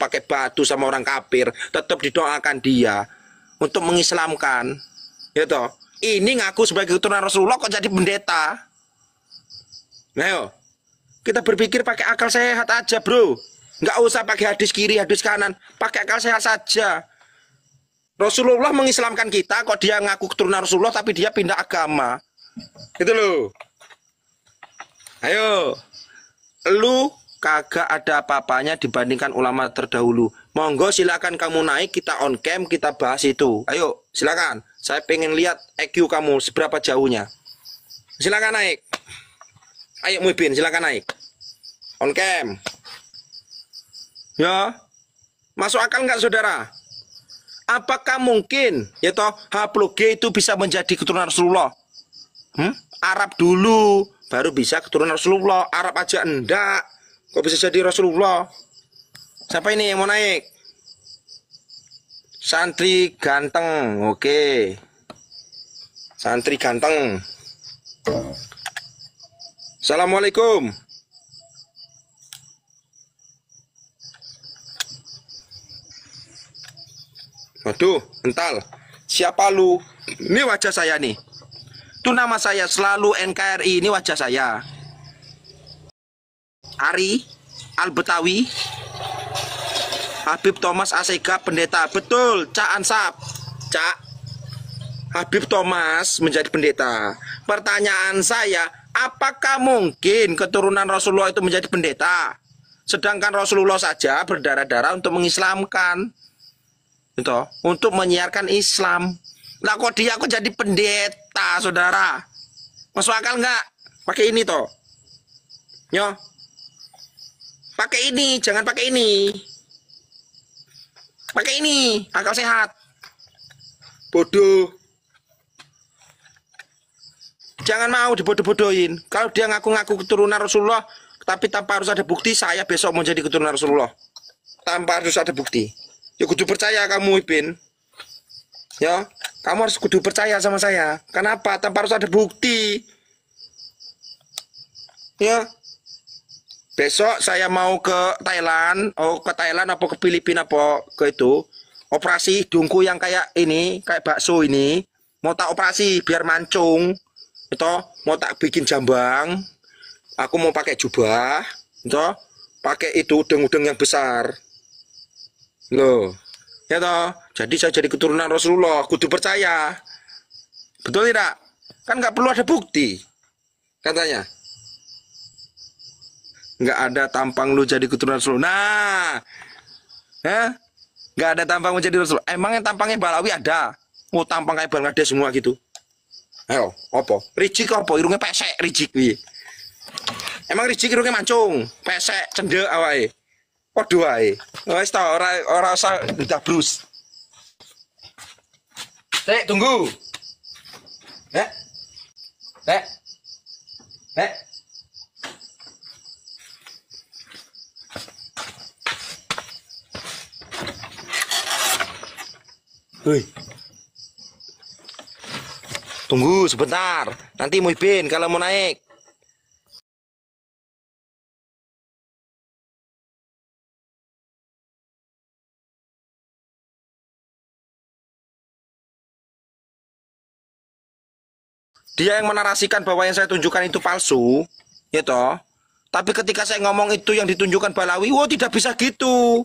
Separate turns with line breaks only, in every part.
pakai batu sama orang kafir, tetap didoakan dia untuk mengislamkan. Ya toh. Ini ngaku sebagai keturunan Rasulullah kok jadi pendeta. Nah, yo. Kita berpikir pakai akal sehat aja, bro. Nggak usah pakai hadis kiri, hadis kanan. Pakai akal sehat saja. Rasulullah mengislamkan kita, kok dia ngaku keturunan Rasulullah tapi dia pindah agama. Itu loh. Ayo. Lu kagak ada apa-apanya dibandingkan ulama terdahulu. Monggo silakan kamu naik, kita on cam, kita bahas itu. Ayo, silakan. Saya pengen lihat EQ kamu seberapa jauhnya. Silakan naik. Ayo Muhibin, silakan naik. On cam. Ya. Masuk akal nggak saudara? Apakah mungkin ya toh H+G itu bisa menjadi keturunan Rasulullah? Arab dulu baru bisa keturunan Rasulullah. Arab aja enggak. Kok bisa jadi Rasulullah? Siapa ini yang mau naik? Santri ganteng. Oke. Santri ganteng. Assalamualaikum. Waduh, ental. Siapa lu? Ini wajah saya nih. Itu nama saya selalu NKRI. Ini wajah saya. Ari Al-Betawi, Habib Thomas Asega pendeta. Betul, Cak Ansap. Cak, Habib Thomas menjadi pendeta. Pertanyaan saya, apakah mungkin keturunan Rasulullah itu menjadi pendeta? Sedangkan Rasulullah saja berdarah-darah untuk mengislamkan, itu, untuk menyiarkan Islam. Lah kok dia kok jadi pendeta, saudara? Masuk akal nggak? Pakai ini toh. Yo. Pakai ini, jangan pakai ini. Pakai ini, akal sehat. Bodoh. Jangan mau dibodoh-bodohin. Kalau dia ngaku-ngaku keturunan Rasulullah, tapi tanpa harus ada bukti, saya besok mau jadi keturunan Rasulullah. Tanpa harus ada bukti. Ya kudu percaya kamu, Ibin. Ya, kamu harus kudu percaya sama saya. Kenapa? Tanpa harus ada bukti. Ya. Besok saya mau ke Thailand, ke Thailand apa ke Filipina apa ke itu. Operasi hidungku yang kayak ini, kayak bakso ini. Mau tak operasi biar mancung. Itu mau tak bikin jambang. Aku mau pakai jubah, itu pakai itu udeng-udeng yang besar. Loh. Ya toh. Jadi saya jadi keturunan Rasulullah, kudu percaya. Betul tidak? Kan nggak perlu ada bukti. Katanya. Nggak ada tampang lu jadi keturunan Rasulullah. Nah, nggak ada tampang menjadi Rasulullah. Emang yang tampangnya Balawi ada? Oh, tampang kayak Bangladesh semua gitu. Ayo, apa? Rijik apa? Irungnya pesek, rijik. Emang rijik irungnya mancung, pesek, cendek awai. Waduh wae. Wis ta ora usah dabrus. Dek, tunggu. Dek. Dek. Dek. Hei. Tunggu sebentar. Nanti Muhibin kalau mau naik. Dia yang menarasikan bahwa yang saya tunjukkan itu palsu, ya toh. Tapi ketika saya ngomong itu yang ditunjukkan Balawi, oh tidak bisa gitu.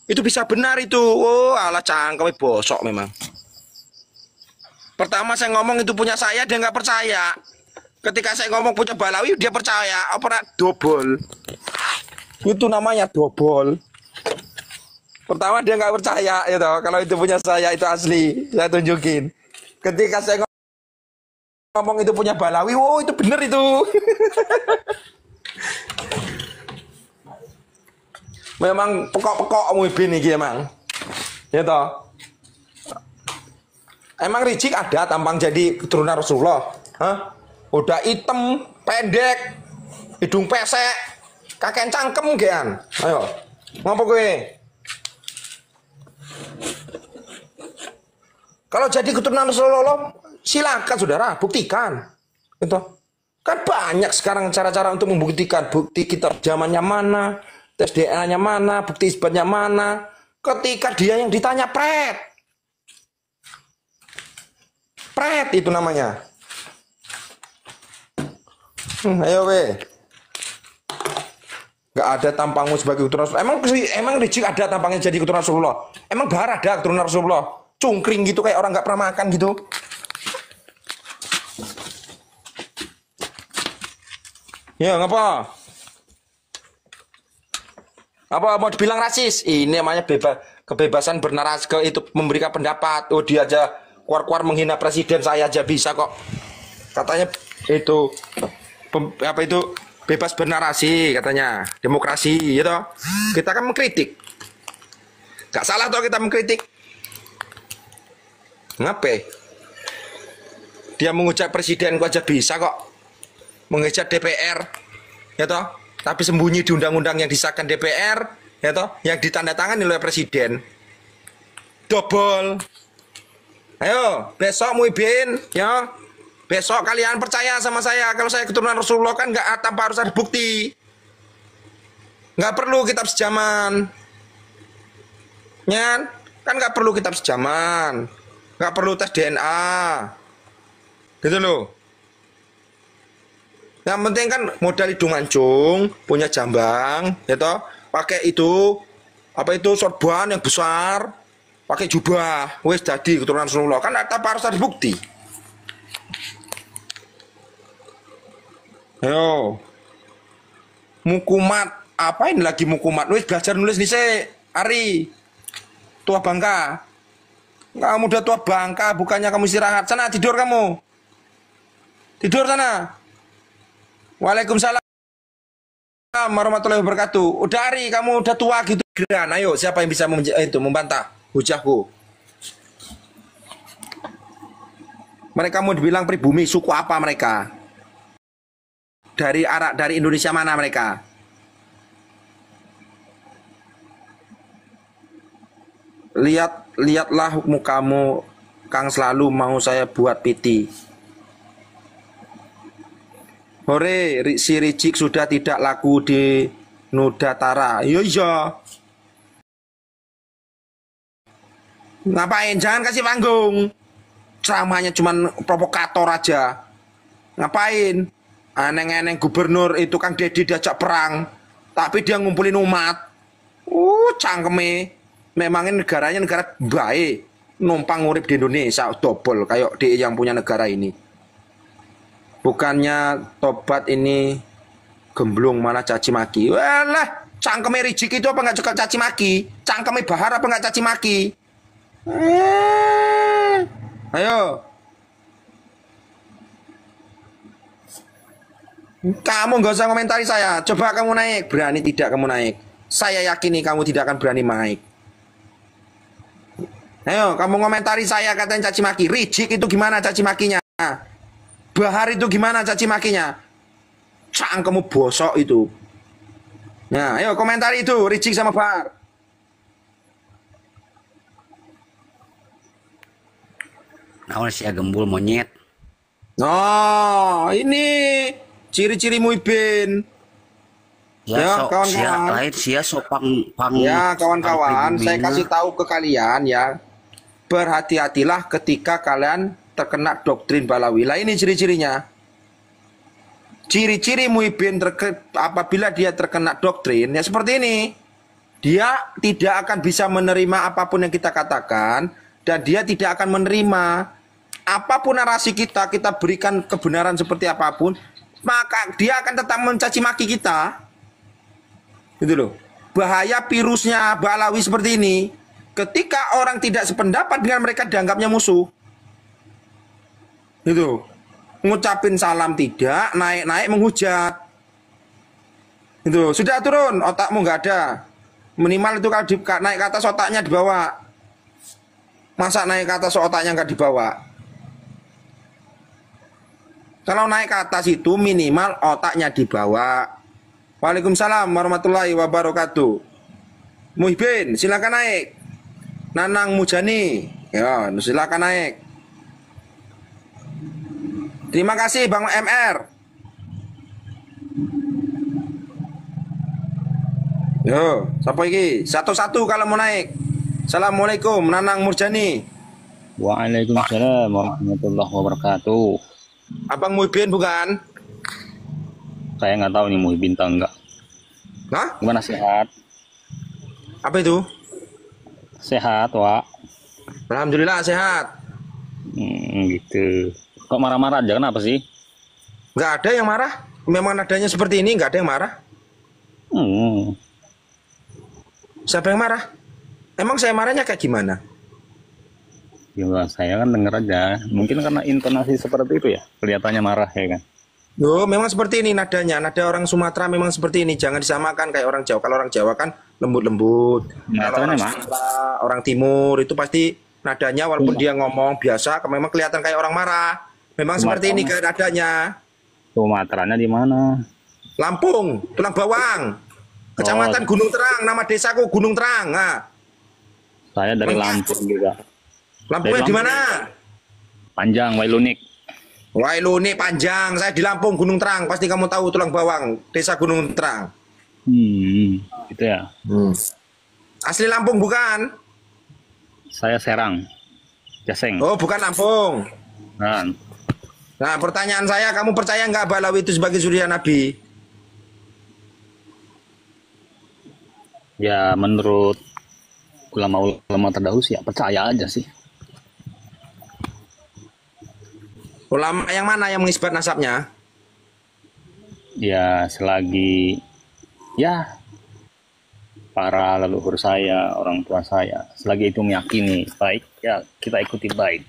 Itu bisa benar itu. Oh, alah cangkeme bosok memang. Pertama saya ngomong itu punya saya, dia nggak percaya. Ketika saya ngomong punya Balawi, dia percaya. Apa dobol? Itu namanya dobol. Pertama dia nggak percaya, ya toh. Kalau itu punya saya, itu asli. Saya tunjukin. Ketika saya ngomong itu punya Balawi, oh itu bener itu. Memang pokok-pokok Muhibin ini emang. Ya toh. Emang Rijik ada tampang jadi keturunan Rasulullah? Hah? Udah hitam, pendek, hidung pesek, kakek cangkem gean. Ayo. Ngapa gue? Kalau jadi keturunan Rasulullah, silakan saudara, buktikan. Itu kan banyak sekarang cara-cara untuk membuktikan. Bukti kita zamannya mana, tes DNA-nya mana, bukti isbatnya mana. Ketika dia yang ditanya pret itu namanya. Ayo we. Gak ada tampangmu sebagai keturunan Rasulullah. Emang Rizik ada tampangnya jadi keturunan Rasulullah? Emang Bahar ada keturunan Rasulullah? Cungkring gitu kayak orang gak pernah makan gitu. Ya ngapa? Apa mau dibilang rasis? Ini namanya kebebasan bernarasi, itu memberikan pendapat. Oh dia aja keluar-keluar menghina presiden, saya aja bisa kok. Katanya itu apa itu bebas bernarasi katanya, demokrasi gitu. Kita kan mengkritik. Gak salah toh kita mengkritik. Ngapain? Dia mengucap presiden gua aja bisa kok. Mengejar DPR, ya toh. Tapi sembunyi di undang-undang yang disahkan DPR, ya toh, yang ditandatangani oleh presiden. Double. Ayo, besok Muhibin, ya. Besok kalian percaya sama saya kalau saya keturunan Rasulullah kan nggak tanpa harus ada bukti. Nggak perlu kitab sejaman. Ya, kan nggak perlu kitab sejaman. Nggak perlu tes DNA. Gitu loh. Yang penting kan modal hidung mancung, punya jambang, ya toh, pakai itu apa itu sorban yang besar, pakai jubah, wes jadi keturunan Rasulullah kan tanpa harus ada bukti. Ayo, mukumat, apa ini lagi mukumat? Wes belajar nulis nih Ari, tua bangka, kamu udah tua bangka, bukannya kamu istirahat, sana tidur kamu, tidur sana. Waalaikumsalam warahmatullahi wabarakatuh. Udah Ari, kamu udah tua gitu. Geran, ayo siapa yang bisa membantah hujahku? Mereka mau dibilang pribumi, suku apa mereka? Dari Indonesia mana mereka? Lihatlah mukamu, Kang, selalu mau saya buat piti. Hore, si Rizik sudah tidak laku di Nudatara. Iya. Ngapain? Jangan kasih panggung. Ceramahnya cuman provokator aja. Ngapain? Aneng-aneng gubernur itu Kang Deddy diajak perang, tapi dia ngumpulin umat. Cangkeme. Memangnya negaranya negara baik. Numpang ngurip di Indonesia double kayak di yang punya negara ini. Bukannya tobat ini gemblung malah caci maki. Walah, cangkeme Rizik itu apa nggak cekal caci maki? Cangkeme Bahar apa nggak caci maki? Ayo. Kamu nggak usah komentari saya. Coba kamu naik. Berani tidak kamu naik? Saya yakini kamu tidak akan berani naik. Ayo, kamu komentari saya katanya caci maki. Rizik itu gimana caci makinya? Bahar itu gimana caci makinya? Cangkemmu bosok itu. Nah, ayo komentari itu Rizik sama Bahar.
Nah, si gembul monyet.
Oh, ini ciri-ciri Muhibin.
Ya, kawan-kawan. Lain sia sopang pang.
Ya, kawan-kawan, saya kasih tahu ke kalian ya. Berhati-hatilah ketika kalian terkena doktrin Balawi. Lah ini ciri-cirinya. Ciri-ciri Muhibin apabila dia terkena doktrin ya seperti ini. Dia tidak akan bisa menerima apapun yang kita katakan dan dia tidak akan menerima apapun narasi kita berikan kebenaran seperti apapun, maka dia akan tetap mencaci maki kita. Gitu loh. Bahaya virusnya Balawi seperti ini. Ketika orang tidak sependapat dengan mereka dianggapnya musuh. Itu ngucapin salam tidak, naik-naik menghujat. Itu sudah turun, otakmu nggak ada. Minimal itu kalau naik ke atas otaknya dibawa. Masa naik ke atas otaknya nggak dibawa? Kalau naik ke atas itu minimal otaknya dibawa. Waalaikumsalam warahmatullahi wabarakatuh. Muhibin silakan naik. Nanang Mujani, ya silakan naik. Terima kasih Bang MR. Yo, siapa iki? Satu-satu kalau mau naik. Assalamualaikum, Nanang Murjani.
Waalaikumsalam warahmatullahi wabarakatuh.
Abang Muhibin bukan?
Saya nggak tahu nih mau bintang nggak.
Hah?
Gimana sehat?
Apa itu?
Sehat, Wak.
Alhamdulillah sehat.
Gitu. Kok marah-marah aja? Kenapa sih?
Nggak ada yang marah. Memang nadanya seperti ini, nggak ada yang marah.
Hmm.
Siapa yang marah? Emang saya marahnya kayak gimana?
Ya, saya kan denger aja. Mungkin karena intonasi seperti itu ya. Kelihatannya marah ya kan.
Loh, memang seperti ini nadanya. Nada orang Sumatera memang seperti ini. Jangan disamakan kayak orang Jawa. Kalau orang Jawa kan lembut-lembut.
Nah,
Kalau orang Sumatera, orang Timur itu pasti nadanya walaupun dia ngomong biasa, memang kelihatan kayak orang marah. Memang seperti ini kayak nadanya.
Sumateranya di mana?
Lampung, Tulang Bawang, Kecamatan Gunung Terang. Nama desaku Gunung Terang. Nah,
Saya dari Lampung juga.
Lampungnya di mana?
Panjang, Wailunik.
Wah, lu nih panjang. Saya di Lampung Gunung Terang. Pasti kamu tahu Tulang Bawang, Desa Gunung Terang.
Gitu ya.
Asli Lampung bukan?
Saya Serang, Jaseng.
Oh, bukan Lampung.
Kan.
Nah, pertanyaan saya, kamu percaya nggak Balawi itu sebagai suriah Nabi?
Ya menurut ulama-ulama terdahulu sih ya percaya aja sih.
Ulama yang mana yang mengisbat nasabnya?
Ya selagi ya para leluhur saya, orang tua saya, selagi itu meyakini baik, ya kita ikuti baik.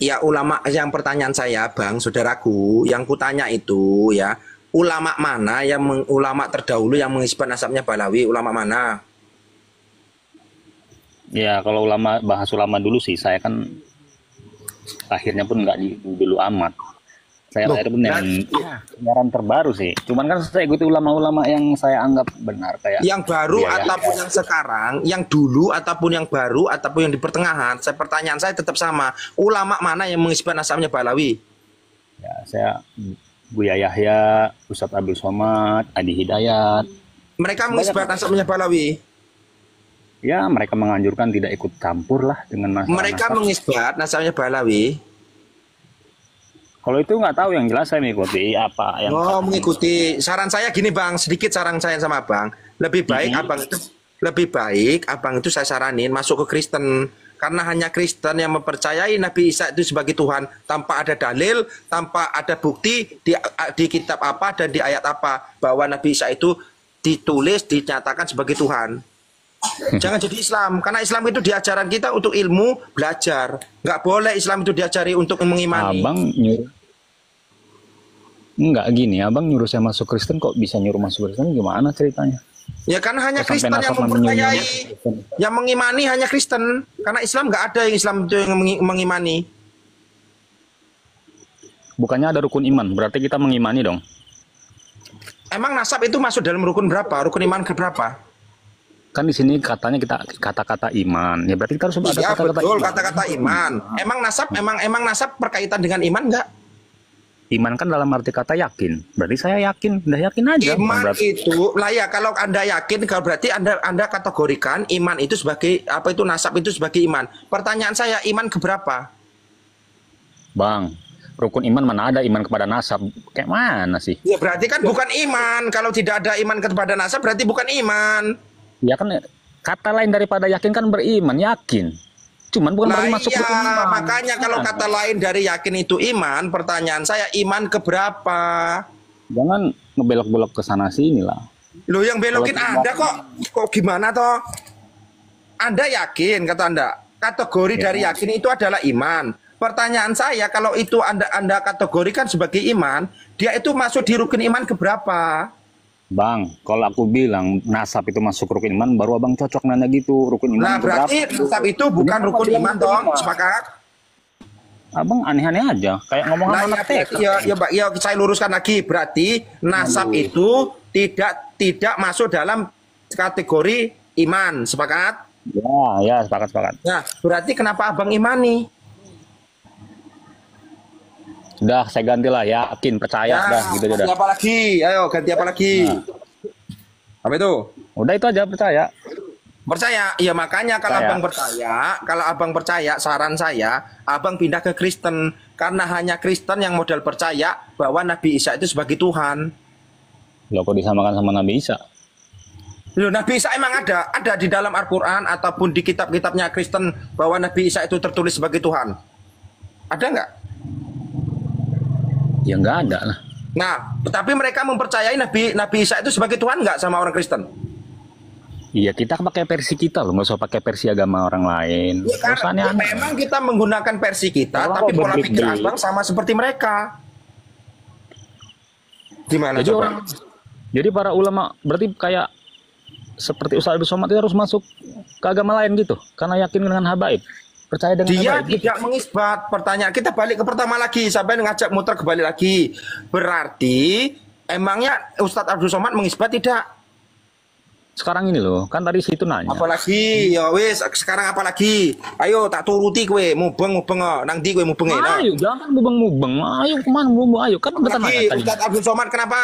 Ya, ulama yang pertanyaan saya, Bang, saudaraku, yang kutanya itu ya, ulama mana yang ulama terdahulu yang mengisbat nasabnya Balawi, ulama mana?
Ya kalau ulama bahas ulama dulu sih, saya kan akhirnya pun nggak dulu amat. Saya
Loh,
akhirnya pun yang penyiaran terbaru sih. Cuman kan saya ikuti ulama-ulama yang saya anggap benar kayak
yang baru
ya,
ataupun yang sekarang, yang dulu ataupun yang baru ataupun yang di pertengahan, pertanyaan saya tetap sama. Ulama mana yang mengisbat nasabnya Balawi?
ya saya Buya Yahya, Ustadz Abdul Somad, Adi Hidayat.
Mereka mengisbat nasabnya Balawi.
Ya mereka menganjurkan tidak ikut campur lah dengan masalah
Mereka
nasab.
mengisbat nasabnya Balawi.
Kalau itu nggak tahu, yang jelas saya mengikuti apa yang
Mengikuti. Saran saya gini, Bang, sedikit saran saya sama Bang. Lebih baik Abang itu saya saranin masuk ke Kristen. Karena hanya Kristen yang mempercayai Nabi Isa itu sebagai Tuhan tanpa ada dalil, tanpa ada bukti di kitab apa dan di ayat apa bahwa Nabi Isa itu ditulis dinyatakan sebagai Tuhan. Jangan jadi Islam, karena Islam itu diajaran kita untuk ilmu belajar. Nggak boleh Islam itu diajari untuk mengimani.
Abang nyuruh nggak gini, abang nyuruh saya masuk Kristen, kok bisa nyuruh masuk Kristen, gimana ceritanya?
Ya karena hanya
Kok sampai
Kristen yang
nasab
mempercayai,
Kristen?
yang mengimani hanya Kristen. Karena Islam nggak ada yang Islam itu yang mengimani.
Bukannya ada rukun iman, berarti kita mengimani dong.
Emang nasab itu masuk dalam rukun berapa? Rukun iman ke berapa?
Kan di sini katanya kita kata-kata iman, ya berarti kita harus ada
Iya
kata-kata
betul,
iman.
kata-kata iman. Emang nasab berkaitan dengan iman nggak?
Iman kan dalam arti kata yakin, berarti saya yakin, udah yakin aja.
Iman
Berarti
itu lah ya, kalau Anda yakin, kalau berarti Anda kategorikan iman itu sebagai apa, itu nasab itu sebagai iman. Pertanyaan saya, iman keberapa?
Bang, rukun iman mana ada iman kepada nasab? Kayak mana sih?
Ya berarti kan bukan iman. Kalau tidak ada iman kepada nasab berarti bukan iman.
Ya kan kata lain daripada yakin kan beriman, yakin. Cuman bukan berarti masuk rukun iman.
Makanya kalau kata lain dari yakin itu iman, pertanyaan saya iman keberapa?
Jangan ngebelok-belok ke sana sini lah.
Loh, yang belokin
Kalau
Anda kok. Kok gimana toh? Anda yakin, kata Anda. Kategori dari yakin itu adalah iman. Pertanyaan saya, kalau itu Anda kategorikan sebagai iman, dia itu masuk di rukun iman keberapa?
Bang, kalau aku bilang nasab itu masuk rukun iman, baru abang cocok nanya gitu. Rukun iman
Nah,
itu
berarti
berapa?
nasab itu bukan rukun iman dong, sepakat?
Abang aneh-aneh aja, kayak ngomong
Nah,
anak TK.
ya, saya luruskan lagi. Berarti nasab itu tidak masuk dalam kategori iman, sepakat?
Ya, sepakat.
Nah, berarti kenapa abang imani?
Udah, saya ganti lah, yakin, percaya, dah, gitu aja.
Ganti apa lagi? Ayo, ganti apa lagi? Apa itu?
Udah itu aja, percaya.
Percaya, ya makanya kalau abang percaya, saran saya, abang pindah ke Kristen, karena hanya Kristen yang modal percaya bahwa Nabi Isa itu sebagai Tuhan.
Loh, kok disamakan sama Nabi Isa?
Loh, Nabi Isa emang ada di dalam Al-Quran ataupun di kitab-kitabnya Kristen bahwa Nabi Isa itu tertulis sebagai Tuhan. Ada nggak?
Ya nggak ada lah.
Nah, tapi mereka mempercayai Nabi Isa itu sebagai Tuhan nggak sama orang Kristen?
Iya, kita pakai versi kita loh, nggak usah pakai versi agama orang lain.
Ya, karena memang kita menggunakan versi kita,
Kalau
tapi pola
berbeda.
pikir abang sama seperti mereka. Gimana
Jadi
coba?
jadi para ulama berarti kayak seperti Ustaz Abdul Somad itu harus masuk ke agama lain gitu, karena yakin dengan habaib, percaya dengan
Dia
habaib.
tidak mengisbat. Pertanyaan kita balik ke pertama lagi, sampai ngajak muter kembali lagi. Berarti emangnya Ustadz Abdul Somad mengisbat tidak?
Sekarang ini loh, kan tadi situ nanya.
Apalagi ya wis sekarang apalagi? Ayo tak turuti kowe, mubeng nang ndi kowe mubenge? Nah.
Ayo, jangan mubeng-mubeng. Ayo kemana mubeng? Ayo, kan betul
Apalagi
nanya tadi.
Ustadz Abdul Somad kenapa?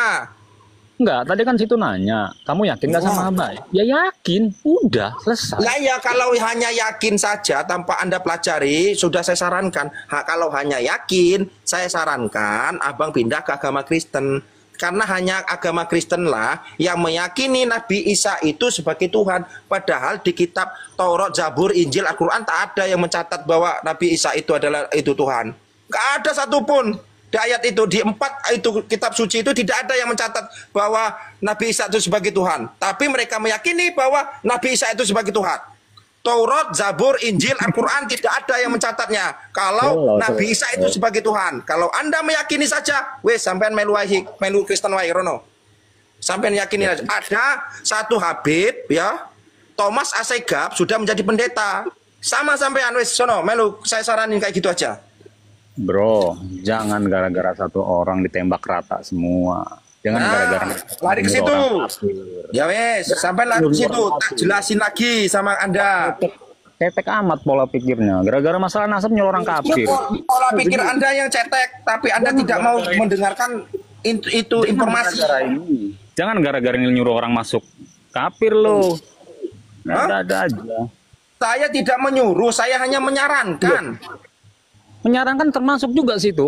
Enggak, tadi kan situ nanya, kamu yakin nggak sama habaib? Ya yakin, udah selesai.
Lah ya kalau hanya yakin saja tanpa Anda pelajari, sudah saya sarankan. Kalau hanya yakin, saya sarankan abang pindah ke agama Kristen. Karena hanya agama Kristen lah yang meyakini Nabi Isa itu sebagai Tuhan. Padahal di kitab Taurat, Zabur, Injil, Al-Quran tak ada yang mencatat bahwa Nabi Isa itu adalah Tuhan. Gak ada satupun. Di ayat itu, di 4 itu kitab suci itu tidak ada yang mencatat bahwa Nabi Isa itu sebagai Tuhan. Tapi mereka meyakini bahwa Nabi Isa itu sebagai Tuhan. Taurat, Zabur, Injil, Al-Quran tidak ada yang mencatatnya. Kalau Nabi Isa itu sebagai Tuhan. Kalau Anda meyakini saja, wes sampean melu Kristen wae rono. Sampean yakini aja. Ada satu Habib ya, Thomas Asegaf sudah menjadi pendeta. Sama sampean wes sono melu, saya saranin kayak gitu aja.
Bro, jangan gara-gara satu orang ditembak rata semua. Jangan gara-gara
lari ke situ. Ya wes, sampai lari ke situ. Tak jelasin lagi sama Anda.
Cetek amat pola pikirnya. Gara-gara masalah nasab nyuruh orang kafir.
Pola pikir Anda yang cetek, tapi Anda tidak mau mendengarkan itu informasi.
Jangan gara-gara nyuruh orang masuk kafir lo. Ada aja.
Saya tidak menyuruh, saya hanya menyarankan.
Menyarankan termasuk juga situ.